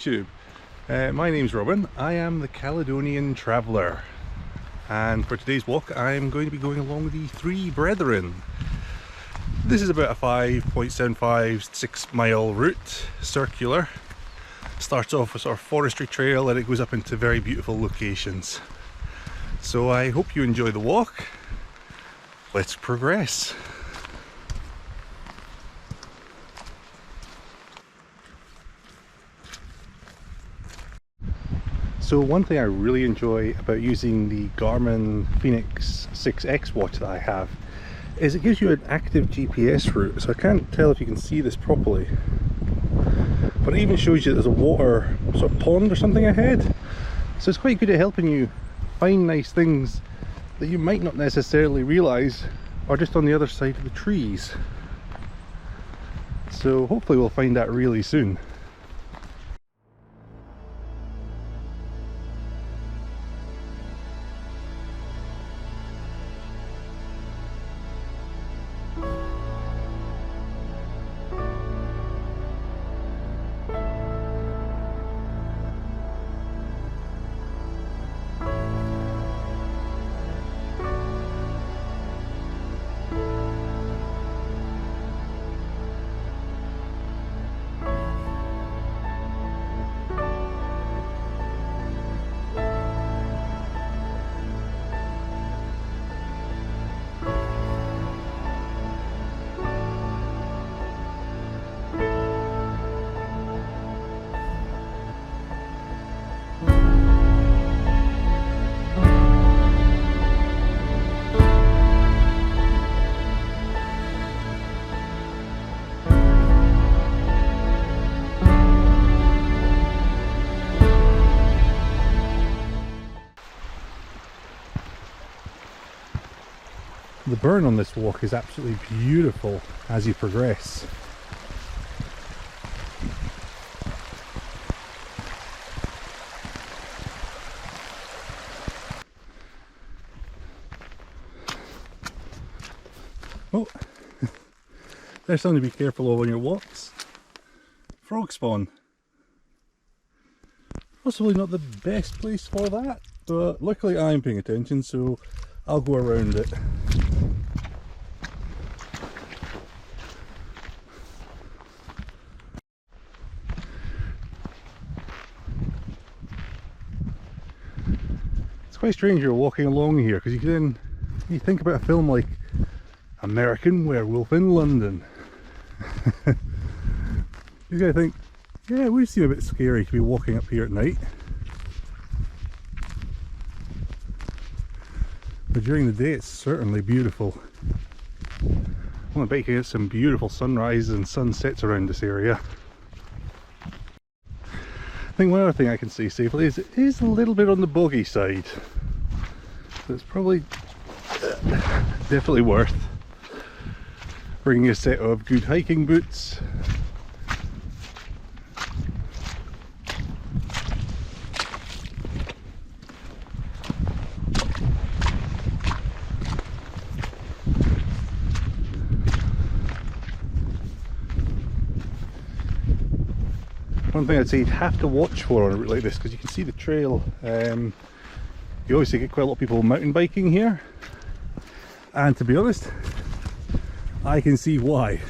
YouTube. My name's Robin. I am the Caledonian Traveller, and for today's walk I'm going to be going along the Three Brethren. This is about a 5.75-6 mile route, circular. Starts off with sort of forestry trail and it goes up into very beautiful locations. So I hope you enjoy the walk. Let's progress. So one thing I really enjoy about using the Garmin Fenix 6X watch that I have is it gives you an active GPS route. So I can't tell if you can see this properly, but it even shows you there's a water sort of pond or something ahead. So it's quite good at helping you find nice things that you might not necessarily realise are just on the other side of the trees. So hopefully we'll find that really soon. The burn on this walk is absolutely beautiful as you progress. Oh, there's something to be careful of on your walks. Frog spawn. Possibly not the best place for that, but luckily I'm paying attention, so I'll go around it. It's quite strange you're walking along here, because you think about a film like American Werewolf in London. You gotta think, yeah, it would seem a bit scary to be walking up here at night. But during the day it's certainly beautiful. I want to bet you can get some beautiful sunrises and sunsets around this area. I think one other thing I can say safely is it is a little bit on the boggy side. So it's probably definitely worth bringing a set of good hiking boots. One thing I'd say you'd have to watch for on a route like this, because you can see the trail. You obviously get quite a lot of people mountain biking here, and to be honest, I can see why.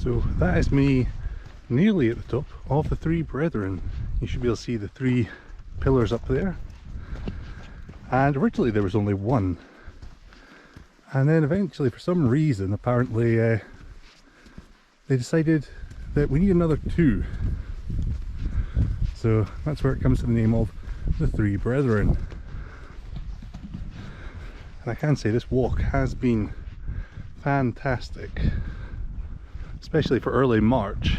So that is me nearly at the top of the Three Brethren. You should be able to see the three pillars up there. And originally there was only one. And then eventually, for some reason, apparently they decided that we need another two. So that's where it comes to the name of the Three Brethren. And I can say this walk has been fantastic, especially for early March.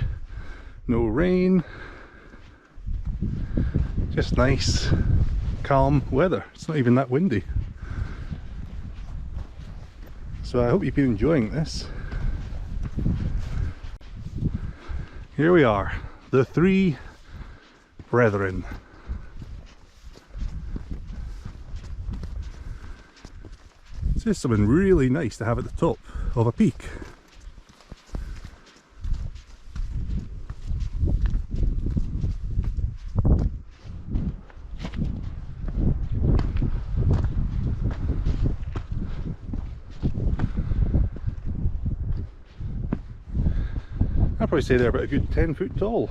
No rain, just nice calm weather. It's not even that windy. So I hope you've been enjoying this. Here we are, the Three Brethren. It's just something really nice to have at the top of a peak. I'd probably say they're about a good 10 foot tall.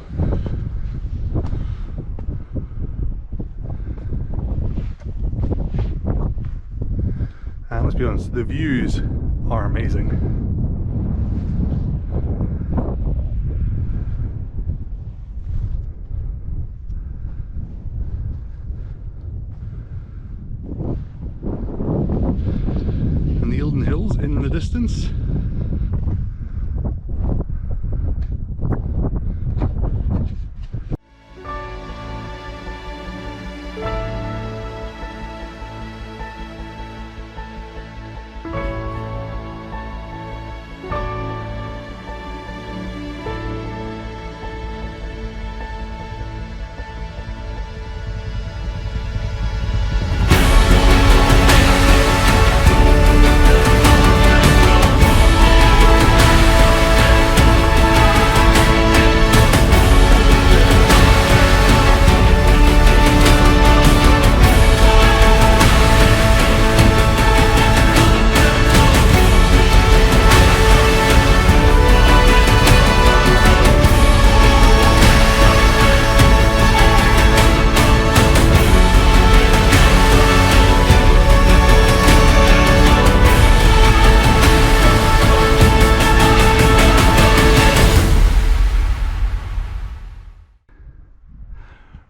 And let's be honest, the views are amazing. And the Eildon Hills in the distance.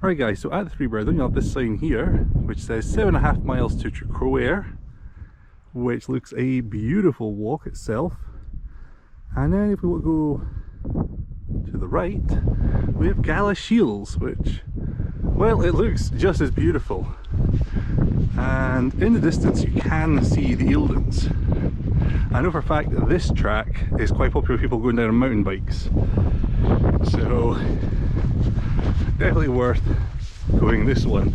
Right guys, so at the Three Brethren you'll have this sign here which says 7.5 miles to Croair, which looks a beautiful walk itself. And then if we want to go to the right, we have Gala Shields, which, well, it looks just as beautiful. And in the distance you can see the Eildons. I know for a fact that this track is quite popular with people going down on mountain bikes. So definitely worth going this one,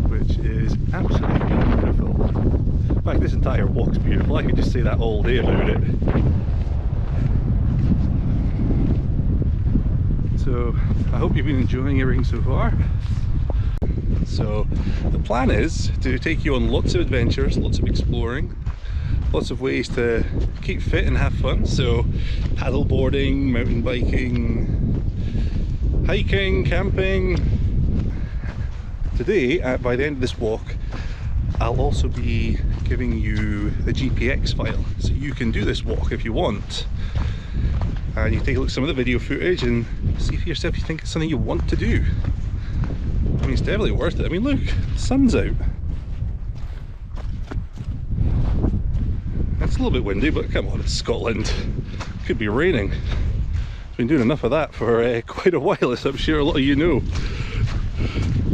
which is absolutely beautiful. In fact, this entire walk's beautiful. I could just say that all day about it. So I hope you've been enjoying everything so far. So the plan is to take you on lots of adventures, lots of exploring, lots of ways to keep fit and have fun. So paddle boarding, mountain biking, hiking, camping. Today, by the end of this walk, I'll also be giving you the GPX file, so you can do this walk if you want. And you take a look at some of the video footage and see for yourself if you think it's something you want to do. I mean, it's definitely worth it. I mean, look, the sun's out. It's a little bit windy, but come on, it's Scotland. It could be raining. Been doing enough of that for quite a while, as I'm sure a lot of you know.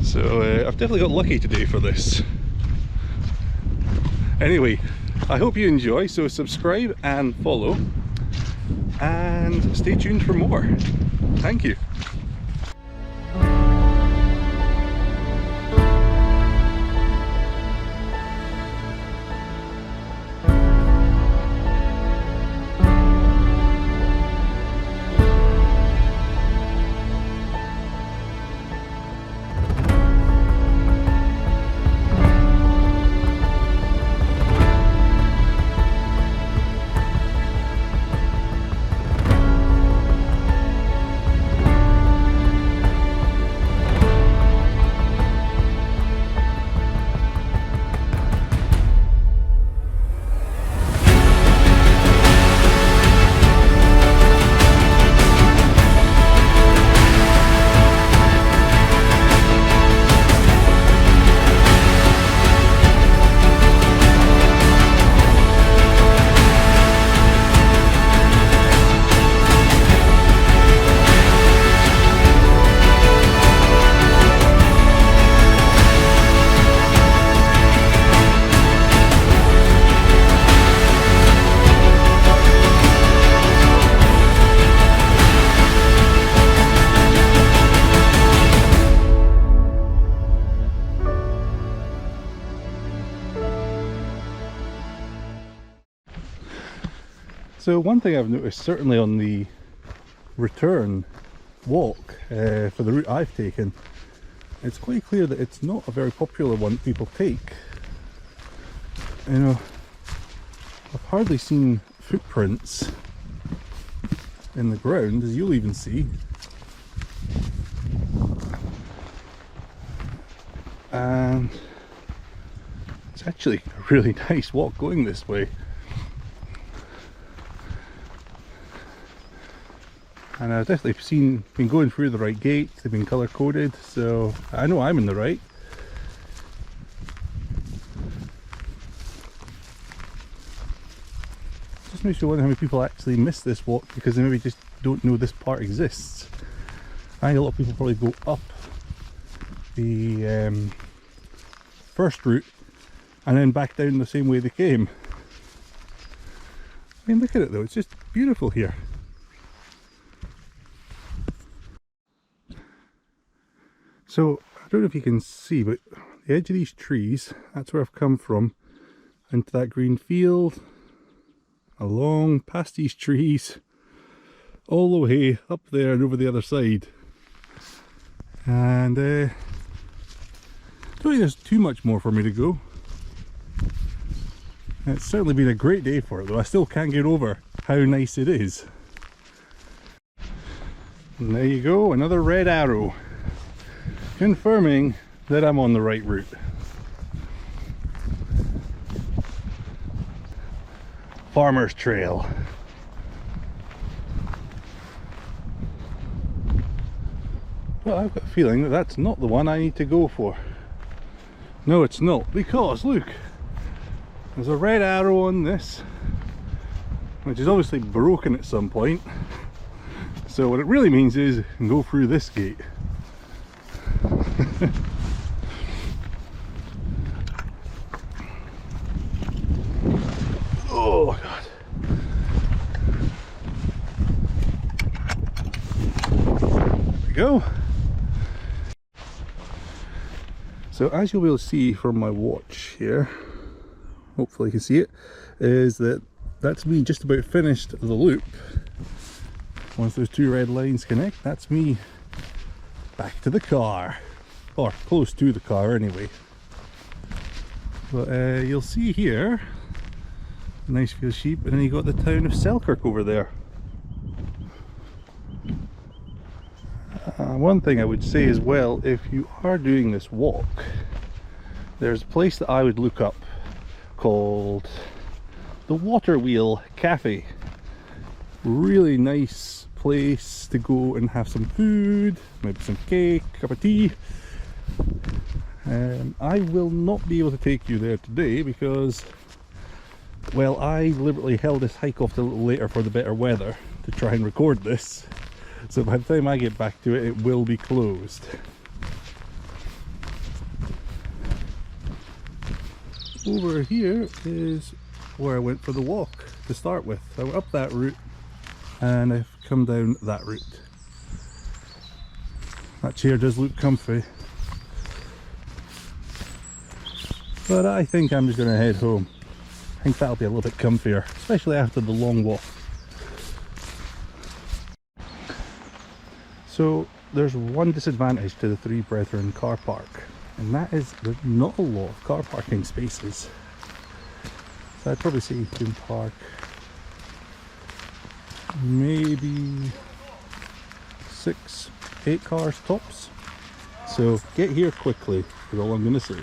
So I've definitely got lucky today for this. Anyway, I hope you enjoy, so subscribe and follow, and stay tuned for more. Thank you. So one thing I've noticed, certainly on the return walk for the route I've taken, it's quite clear that it's not a very popular one that people take. You know, I've hardly seen footprints in the ground, as you'll even see. And it's actually a really nice walk going this way. And I've definitely been going through the right gates, they've been colour coded, so I know I'm in the right. Just makes me wonder how many people actually miss this walk because they maybe just don't know this part exists. I think a lot of people probably go up the first route and then back down the same way they came. I mean, look at it though, it's just beautiful here. So, I don't know if you can see, but the edge of these trees, that's where I've come from, into that green field, along past these trees, all the way up there and over the other side. And I don't think there's too much more for me to go. It's certainly been a great day for it, though I still can't get over how nice it is. And there you go, another red arrow, confirming that I'm on the right route. Farmer's Trail. Well, I've got a feeling that that's not the one I need to go for. No, it's not, because look, there's a red arrow on this, which is obviously broken at some point. So what it really means is you can go through this gate. Oh god. There we go. So as you'll be able to see from my watch here, hopefully you can see it, is that that's me just about finished the loop. Once those two red lines connect, that's me back to the car, or close to the car anyway. But you'll see here a nice field of sheep, and then you got the town of Selkirk over there. One thing I would say as well, if you are doing this walk, there's a place that I would look up called the Water Wheel Cafe. Really nice place to go and have some food, maybe some cake, cup of tea. I will not be able to take you there today because, well, I deliberately held this hike off a little later for the better weather to try and record this. So by the time I get back to it, it will be closed. Over here is where I went for the walk to start with. I went up that route and I've come down that route. That chair does look comfy, but I think I'm just going to head home. I think that'll be a little bit comfier, especially after the long walk. So there's one disadvantage to the Three Brethren car park, and that is there's not a lot of car parking spaces. So I'd probably say you can park maybe 6-8 cars tops. So get here quickly is all I'm going to say.